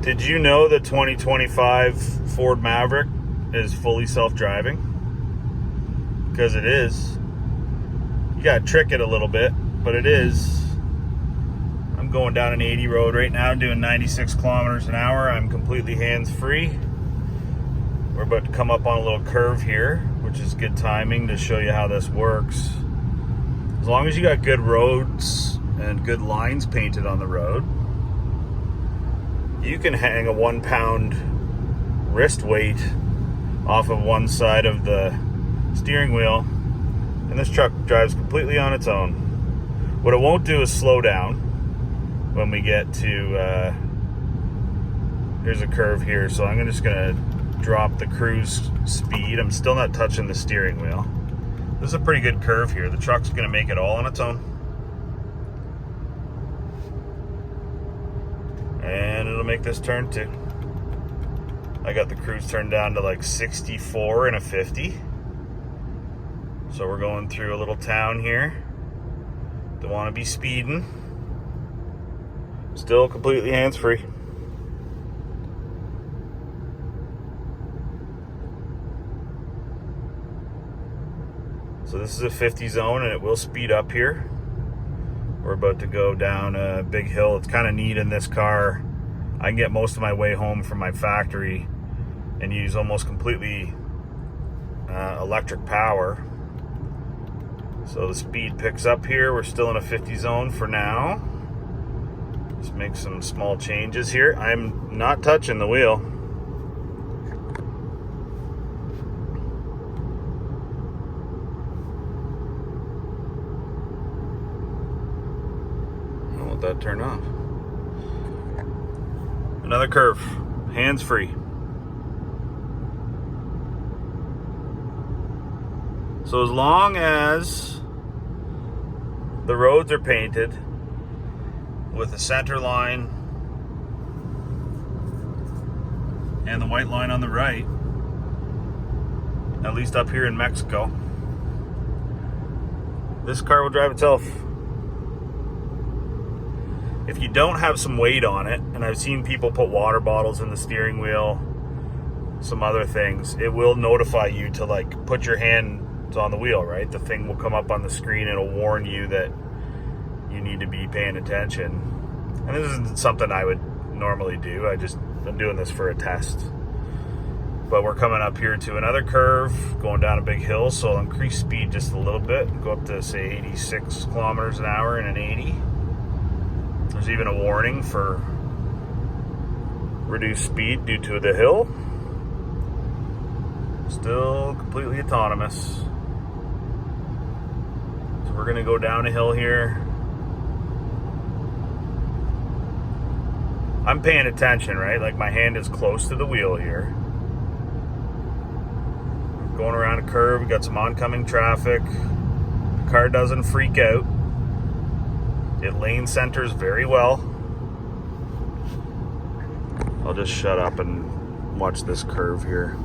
Did you know the 2025 Ford Maverick is fully self-driving? Because it is. You gotta trick it a little bit, but it is. I'm going down an 80 road right now, doing 96 kilometers an hour. I'm completely hands-free. We're about to come up on a little curve here, which is good timing to show you how this works. As long as you got good roads and good lines painted on the road, you can hang a 1 pound wrist weight off of one side of the steering wheel, and this truck drives completely on its own. What it won't do is slow down when we get to, here's a curve here, so I'm just gonna drop the cruise speed. I'm still not touching the steering wheel. This is a pretty good curve here. The truck's gonna make it all on its own. And it'll make this turn too. I got the cruise turned down to like 64 and a 50. So we're going through a little town here. Don't want to be speeding. Still completely hands-free. So this is a 50 zone and it will speed up here. We're about to go down a big hill. It's kind of neat in this car. I can get most of my way home from my factory and use almost completely electric power. So the speed picks up here. We're still in a 50 zone for now. Let's make some small changes here. I'm not touching the wheel. That turn off. Another curve, hands-free. So as long as the roads are painted with a center line and the white line on the right, at least up here in Mexico, this car will drive itself. If you don't have some weight on it, and I've seen people put water bottles in the steering wheel, some other things, it will notify you to like put your hands on the wheel, right? The thing will come up on the screen and it'll warn you that you need to be paying attention. And this isn't something I would normally do. I'm doing this for a test. But we're coming up here to another curve, going down a big hill, so I'll increase speed just a little bit, go up to say 86 kilometers an hour in an 80. There's even a warning for reduced speed due to the hill. Still completely autonomous. So we're gonna go down a hill here. I'm paying attention, right? Like my hand is close to the wheel here. Going around a curve, we got some oncoming traffic. The car doesn't freak out. It lane centers very well. I'll just shut up and watch this curve here.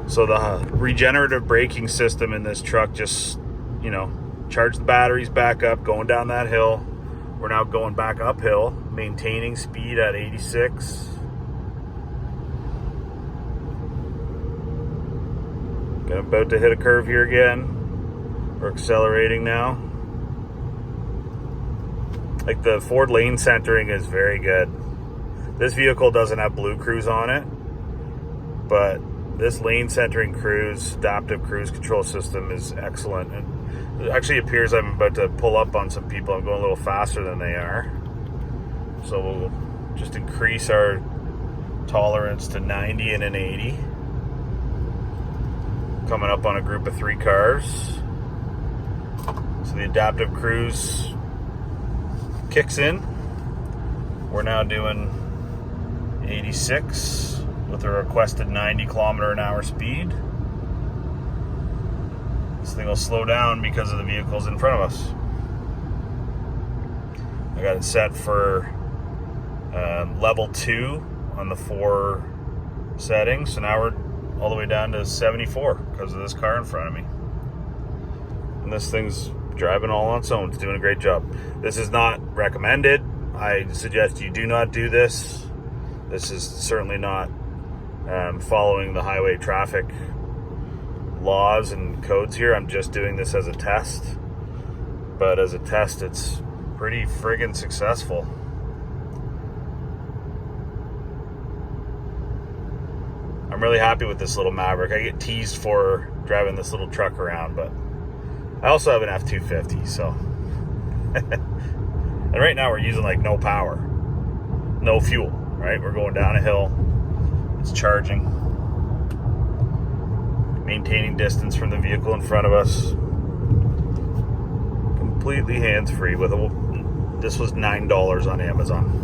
So the regenerative braking system in this truck just, charged the batteries back up, going down that hill. We're now going back uphill, maintaining speed at 86. About to hit a curve here again. We're accelerating now. Like the Ford lane centering is very good. This vehicle doesn't have Blue Cruise on it, but this lane centering cruise, adaptive cruise control system is excellent. And it actually appears I'm about to pull up on some people. I'm going a little faster than they are. So we'll just increase our tolerance to 90 and an 80. Coming up on a group of 3 cars. So the adaptive cruise kicks in. We're now doing 86 with a requested 90 kilometer an hour speed. This thing will slow down because of the vehicles in front of us. I got it set for level 2 on the 4 settings. So now we're all the way down to 74 because of this car in front of me. And this thing's driving all on its own. It's doing a great job. This is not recommended. I suggest you do not do this. This is certainly not following the highway traffic laws and codes here. I'm just doing this as a test. But as a test, it's pretty friggin' successful. I'm really happy with this little Maverick. I get teased for driving this little truck around, but I also have an F-250, so. And right now we're using like no power, no fuel, right? We're going down a hill. It's charging. Maintaining distance from the vehicle in front of us. Completely hands-free with this was $9 on Amazon.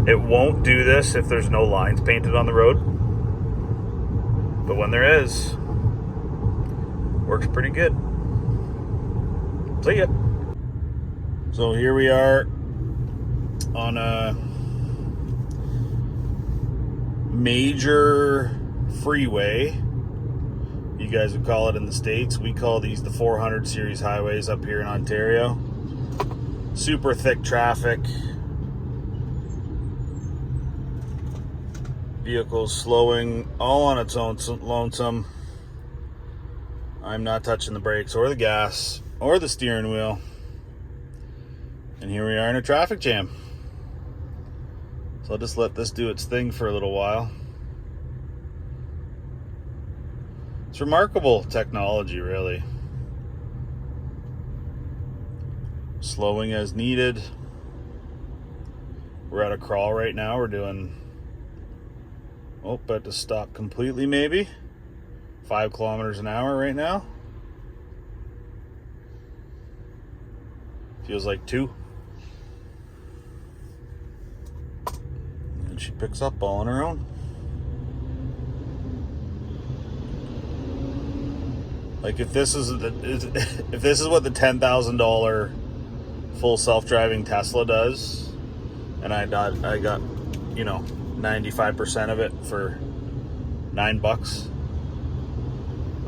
It won't do this if there's no lines painted on the road. But when there is, works pretty good. See ya. So here we are on a major freeway. You guys would call it in the States. We call these the 400 series highways up here in Ontario. Super thick traffic. Vehicles slowing all on its own lonesome. I'm not touching the brakes or the gas or the steering wheel. And here we are in a traffic jam. So I'll just let this do its thing for a little while. It's remarkable technology, really. Slowing as needed. We're at a crawl right now. We're doing... about to stop completely, maybe. 5 kilometers an hour right now. Feels like 2. And she picks up all on her own. Like if this is what the $10,000 full self-driving Tesla does, and I got 95% of it for $9,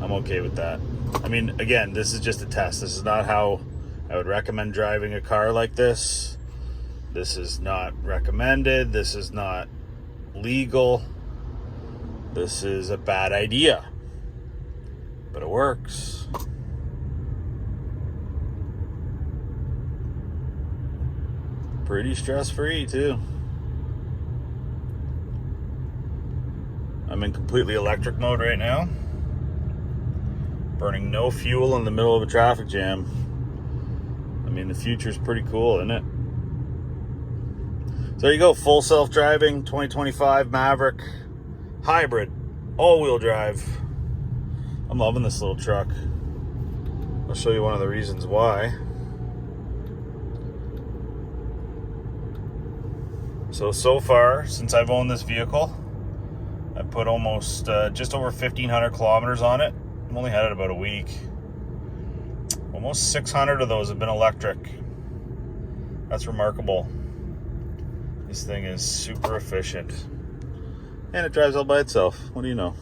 I'm okay with that. I mean, again, this is just a test. This is not how I would recommend driving a car like this. This is not recommended. This is not legal. This is a bad idea. But it works. Pretty stress-free, too. I'm in completely electric mode right now. Burning no fuel in the middle of a traffic jam. I mean, the future's pretty cool, isn't it? So there you go, full self-driving 2025 Maverick hybrid, all-wheel drive. I'm loving this little truck. I'll show you one of the reasons why. So far, since I've owned this vehicle, I put almost just over 1,500 kilometers on it. I've only had it about a week. Almost 600 of those have been electric. That's remarkable. This thing is super efficient. And it drives all by itself. What do you know?